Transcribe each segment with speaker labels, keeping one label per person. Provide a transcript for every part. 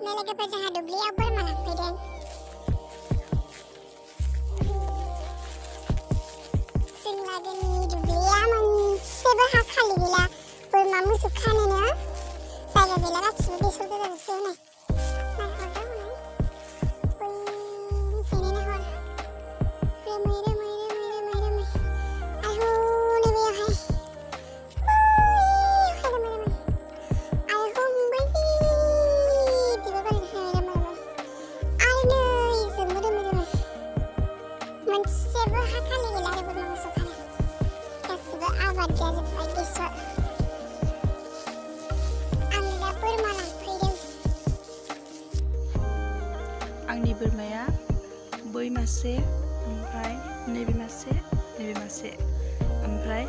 Speaker 1: Nah, logoफोर जोंहा दुब्लियाव बोरमा लांफैदों। जों लागोनि दुब्लिया मोनसेबो हा खालि गैला। बोरमा मोसौ खानोनो जायगा गैला, गासिबो बेसर गोजाजोबसो हनै। नायहरदो हनै। बैनिफ्रायनो नायहर। रोमै रोमै रोमै रोमै रोमै। आयौ नैबेयावहाय। रोमै रोमै। आयौ बै बिबार बारिनिफ्राय रोमै रोमै। आरो नै जोंबो रोमै रोमै। मोनसेबो हा खालि गैला आरो बोरमा मोसौ खानो। गासिबो आबाद जाजोब्बाय बेसर। आंनो दा बोरमा लांफैदों।
Speaker 2: आंनि बोरमाया बै मासे, ओमफ्राय नैबे मासे, नैबे मासे, ओमफ्राय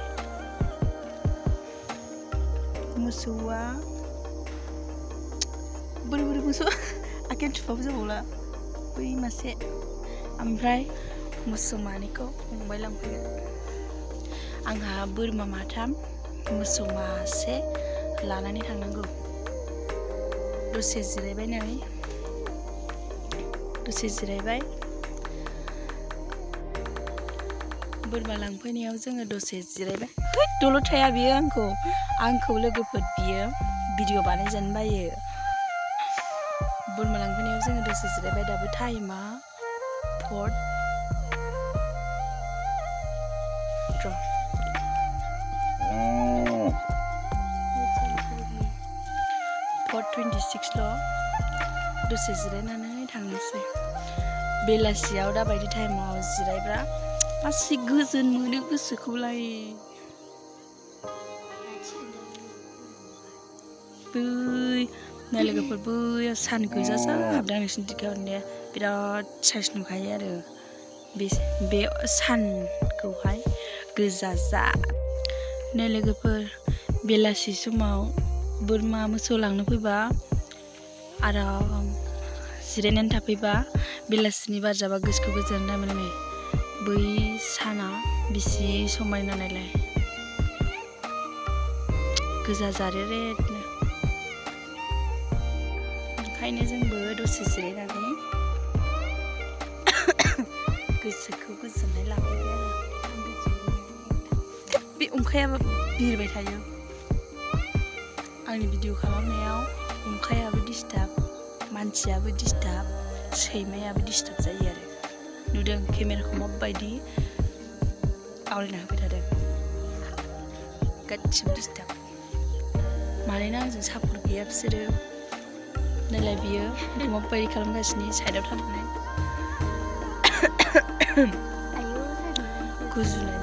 Speaker 2: मोसौआ बोरै मोसौ आखाइयाव थुफाबो जाबावला। बै मासे, ओमफ्राय मोसौ मानैखौ फंबाय लांफैगोन। आंहा बोरमा माथाम, मोसौ मासे लानानै थांनांगौ। दसे जिरायबाय नै, दसे जिरायबाय। बोरमा लांफैनायाव जोङो दसे जिरायबाय। है दलद थाया बियो आंखौ लोगोफोर बियो भिडिअ बानायजानो बायो। बोरमा लांफैनायाव जोङो दसे जिरायबाय। दाबो टाइमा 4:26ल'। दसे जिरायनानै थांनोसै। बेलासियाव दाबायदि टाइमाव जिरायब्ला मासे गोजोन मोनो गोसोखौलाय। बै नाय लोगोफोर, बैयाव सान गोजाजा हाबदों नोंसिनि दिखावनाया बिराद साइस नुखायो आरो बे सानखौहाय गोजाजा। नाय लोगोफोर, बेलासि समाव बोरमा मोसौ लांनो फैबा आराम जिरायनानै थाफैबा बेलासिनि बार जाबा गोसोखौ गोजोननाय मोनो। नै बै साना बिसि समायना नायलाय, गोजा जारेरेनो। ओंखायनो जोंबो दसे जिरायनानै गोसोखौ गोजोननाय लाफैबाय आरो। बे अंखायाबो बिरबाय थायो। आंनि भिडिअ खालामनायाव अंखायाबो डिस्टार्ब, मानसियाबो डिस्टार्ब, सैमायाबो डिस्टार्ब जायो आरो। नुदों केमेराखौ माबायदि आवलायना होबाय थादों। गासिबो डिस्टार्ब। मानोना आंजों सापर्ट गैया बिसोरो। नायलाय बियो माबायदि खालामगासिनो साइडआव थानानै। गुजुनाय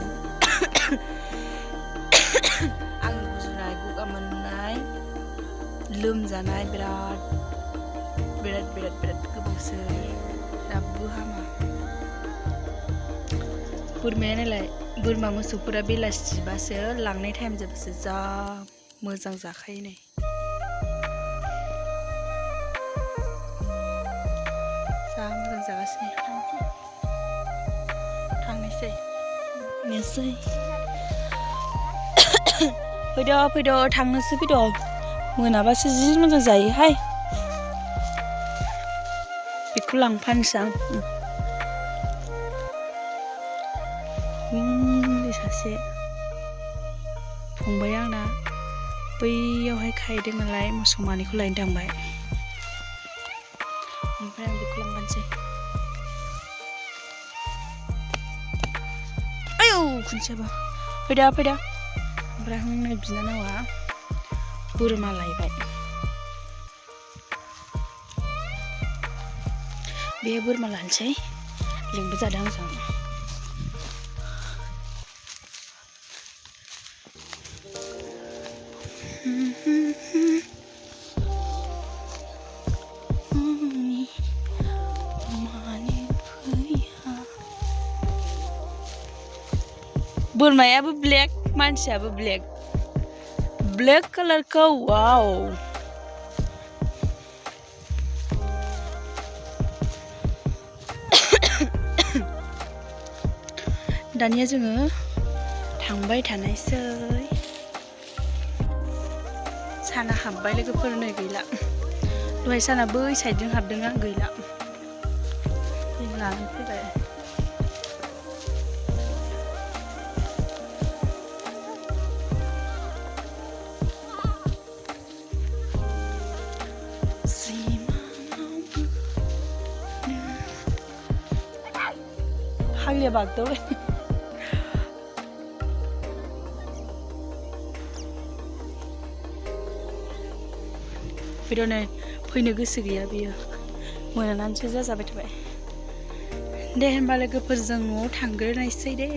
Speaker 2: आंनि गुजुनाय, गगा मोननाय, लोमजानाय बिराद गोबावसै, दाबो हामा। बोरमाया नायलाय, बोरमा मोसौफोरा बेलासिबासो लांनाय टाइम जाबासो जा मोजां जाखायो। नै जा मोजां जागासिनो। थांनोसै फैद' थांनोसै फैद'। मोनाबासो जि मोजां जायोहाय। बेखौ लांफानोसै आं। सासे फंबाय आंना बैयावहाय खाहैदों नालाय मोसौ मानैखौ लायनो थांबाय। ओमफ्राय आं बेखौ लांफानोसै। आयौ खुन्थियाबा फैदा। ओमफ्राय आंनि बिनानावा बोरमा लायबाय। बे बोरमा लानोसै लिंबो जादों आंजों। बोरमायाबो ब्लेक, मानसियाबो ब्लेक कालारखौ वाव। दानिया जोङो थांबाय थानायसै। साना हाबबाय लोगोफोर, नै गैला। दहाय साना बै साइडजों हाबदों आं गैला लानानै फैबाय हाग्राया बागदावबाय बिदिनो फैनो गोसो गैया बियो मोनानानैसो जाजाबाय थाबाय दे होनबा लोगोफोरजों न'आव थांग्रोनायसै दै